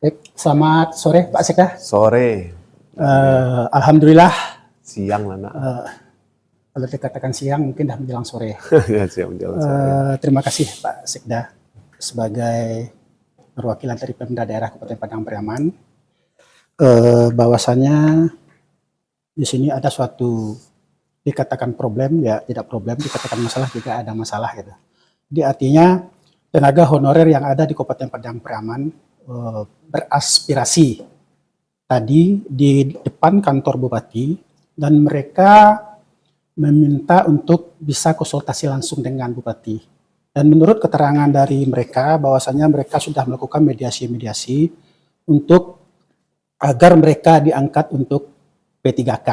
Baik, selamat sore Pak Sekda. Sore. Alhamdulillah. Siang lah nak. Kalau dikatakan siang mungkin dah menjelang sore. Ya, siang menjelang sore. Terima kasih Pak Sekda sebagai perwakilan dari Pemda Daerah Kabupaten Padang Pariaman. Bahwasanya di sini ada suatu dikatakan problem, ya tidak problem, dikatakan masalah juga ada masalah gitu. Di artinya tenaga honorer yang ada di Kabupaten Padang Pariaman beraspirasi tadi di depan kantor bupati dan mereka meminta untuk bisa konsultasi langsung dengan bupati. Dan menurut keterangan dari mereka bahwasanya mereka sudah melakukan mediasi-mediasi untuk agar mereka diangkat untuk P3K.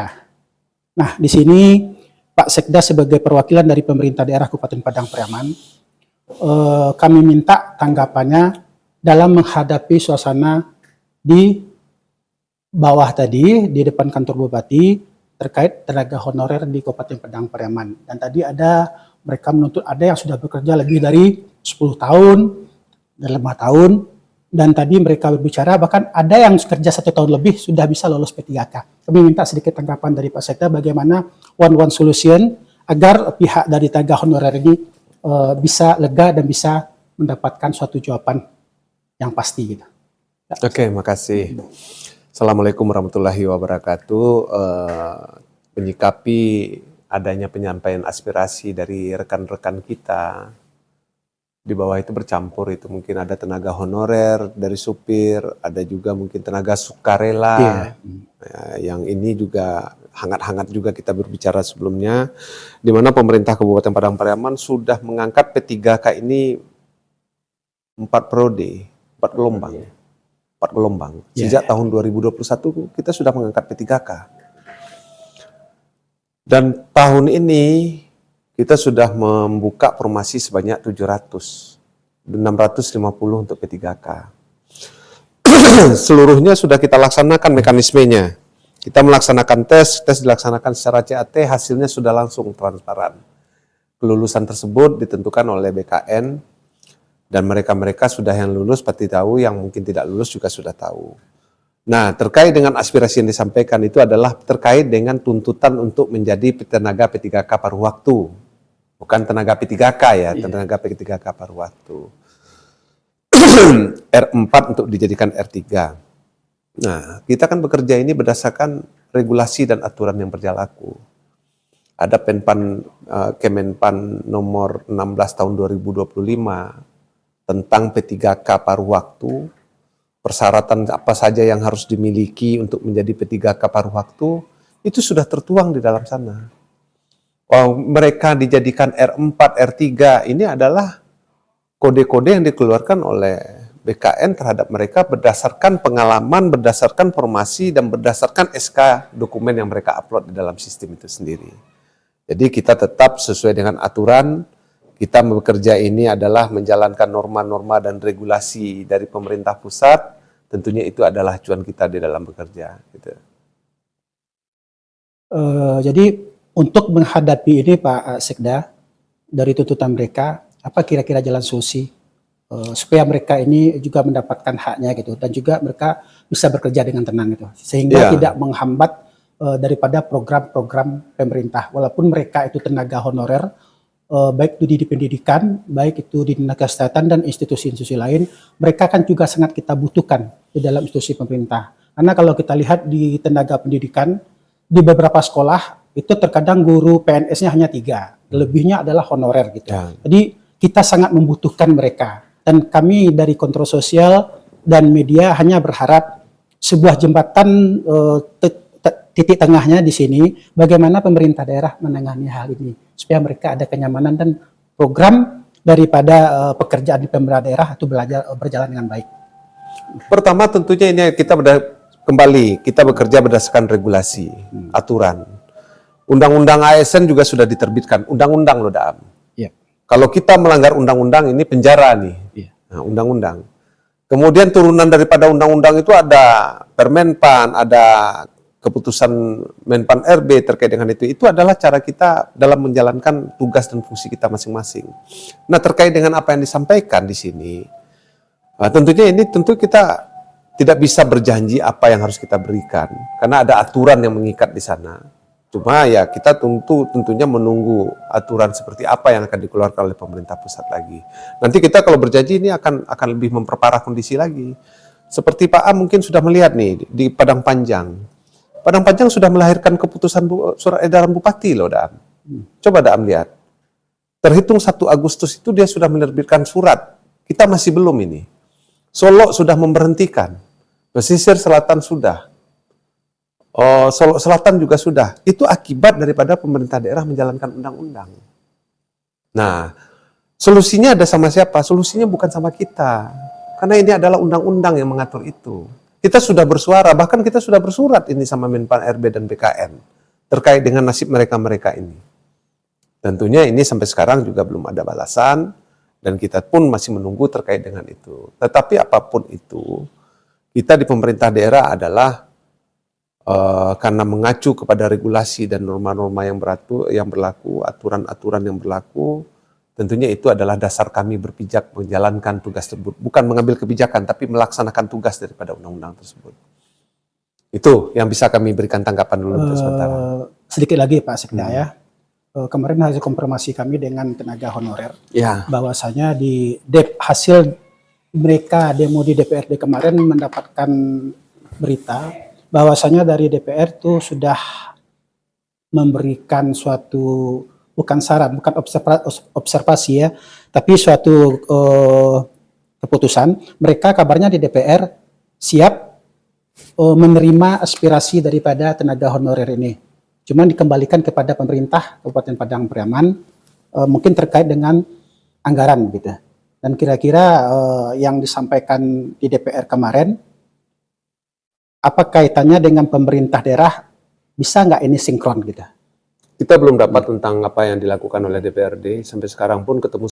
Nah, di sini Pak Sekda sebagai perwakilan dari pemerintah daerah Kabupaten Padang Pariaman, kami minta tanggapannya dalam menghadapi suasana di bawah tadi, di depan kantor bupati, terkait tenaga honorer di Kabupaten Padang Pariaman. Dan tadi mereka menuntut ada yang sudah bekerja lebih dari 10 tahun, dan 5 tahun, dan tadi mereka berbicara bahkan ada yang kerja 1 tahun lebih sudah bisa lolos P3K. Kami minta sedikit tanggapan dari Pak Sekda bagaimana one solution agar pihak dari tenaga honorer ini bisa lega dan bisa mendapatkan suatu jawaban yang pasti gitu. Oke, makasih. Assalamualaikum warahmatullahi wabarakatuh. Menyikapi adanya penyampaian aspirasi dari rekan-rekan kita, di bawah itu bercampur, itu mungkin ada tenaga honorer dari supir, ada juga mungkin tenaga sukarela. Yang ini juga hangat-hangat juga kita berbicara sebelumnya, di mana pemerintah Kabupaten Padang Pariaman sudah mengangkat P3K ini 4 periode. 4 gelombang. Sejak tahun 2021 kita sudah mengangkat P3K. Dan tahun ini kita sudah membuka formasi sebanyak 650 untuk P3K. Seluruhnya sudah kita laksanakan mekanismenya. Kita melaksanakan tes dilaksanakan secara CAT, hasilnya sudah langsung transparan. Kelulusan tersebut ditentukan oleh BKN, dan mereka sudah yang lulus pasti tahu, yang mungkin tidak lulus juga sudah tahu. Nah, terkait dengan aspirasi yang disampaikan itu adalah terkait dengan tuntutan untuk menjadi tenaga P3K paruh waktu. Bukan tenaga P3K ya, tenaga P3K paruh waktu. R4 untuk dijadikan R3. Nah, kita kan bekerja ini berdasarkan regulasi dan aturan yang berlaku. Ada Kemenpan nomor 16 tahun 2025, tentang P3K paruh waktu, persyaratan apa saja yang harus dimiliki untuk menjadi P3K paruh waktu, itu sudah tertuang di dalam sana. Mereka dijadikan R4, R3, ini adalah kode-kode yang dikeluarkan oleh BKN terhadap mereka berdasarkan pengalaman, berdasarkan formasi, dan berdasarkan SK dokumen yang mereka upload di dalam sistem itu sendiri. Jadi kita tetap sesuai dengan aturan. Kita bekerja ini adalah menjalankan norma-norma dan regulasi dari pemerintah pusat. Tentunya itu adalah acuan kita di dalam bekerja. Gitu. Jadi untuk menghadapi ini Pak Sekda, dari tuntutan mereka, apa kira-kira jalan solusi supaya mereka ini juga mendapatkan haknya gitu, dan juga mereka bisa bekerja dengan tenang gitu, sehingga tidak menghambat daripada program-program pemerintah, walaupun mereka itu tenaga honorer. Baik itu di pendidikan, baik itu di tenaga kesehatan dan institusi-institusi lain, mereka kan juga sangat kita butuhkan di dalam institusi pemerintah. Karena kalau kita lihat di tenaga pendidikan, di beberapa sekolah itu terkadang guru PNS-nya hanya 3, lebihnya adalah honorer gitu. Jadi kita sangat membutuhkan mereka. Dan kami dari Kontrol Sosial dan media hanya berharap sebuah jembatan titik tengahnya di sini, bagaimana pemerintah daerah menangani hal ini supaya mereka ada kenyamanan dan program daripada pekerjaan di pemerintah daerah itu berjalan dengan baik. Pertama tentunya ini kita kita bekerja berdasarkan regulasi, aturan. Undang-undang ASN juga sudah diterbitkan, undang-undang loh Daam. Kalau kita melanggar undang-undang ini penjara nih, undang-undang. Kemudian turunan daripada undang-undang itu ada Permenpan, ada keputusan Menpan RB terkait dengan itu adalah cara kita dalam menjalankan tugas dan fungsi kita masing-masing. Nah, terkait dengan apa yang disampaikan di sini, tentunya ini tentu kita tidak bisa berjanji apa yang harus kita berikan karena ada aturan yang mengikat di sana. Cuma ya kita tentunya menunggu aturan seperti apa yang akan dikeluarkan oleh pemerintah pusat lagi. Nanti kita kalau berjanji ini akan lebih memperparah kondisi lagi. Seperti Pak A mungkin sudah melihat nih di Padang Panjang. Padang Panjang sudah melahirkan keputusan surat edaran bupati loh, Daam. Coba Daam lihat. Terhitung 1 Agustus itu dia sudah menerbitkan surat. Kita masih belum ini. Solo sudah memberhentikan. Pesisir selatan sudah. Solo Selatan juga sudah. Itu akibat daripada pemerintah daerah menjalankan undang-undang. Nah, solusinya ada sama siapa? Solusinya bukan sama kita. Karena ini adalah undang-undang yang mengatur itu. Kita sudah bersuara, bahkan kita sudah bersurat ini sama Menpan RB dan BKN terkait dengan nasib mereka-mereka ini. Tentunya ini sampai sekarang juga belum ada balasan dan kita pun masih menunggu terkait dengan itu. Tetapi apapun itu, kita di pemerintah daerah adalah karena mengacu kepada regulasi dan norma-norma yang berlaku, aturan-aturan yang berlaku, tentunya itu adalah dasar kami berpijak menjalankan tugas tersebut. Bukan mengambil kebijakan, tapi melaksanakan tugas daripada undang-undang tersebut. Itu yang bisa kami berikan tanggapan dulu untuk sementara. Sedikit lagi Pak Sekda ya. Kemarin hasil konfirmasi kami dengan tenaga honorer, Ya. bahwasanya di hasil mereka demo di DPRD kemarin mendapatkan berita bahwasanya dari DPR itu sudah memberikan suatu bukan saran, bukan observasi ya, tapi suatu keputusan. Mereka kabarnya di DPR siap menerima aspirasi daripada tenaga honorer ini. Cuma dikembalikan kepada pemerintah Kabupaten Padang Pariaman, mungkin terkait dengan anggaran gitu. Dan kira-kira yang disampaikan di DPR kemarin, apa kaitannya dengan pemerintah daerah, bisa nggak ini sinkron gitu? Kita belum dapat tentang apa yang dilakukan oleh DPRD, sampai sekarang pun ketemu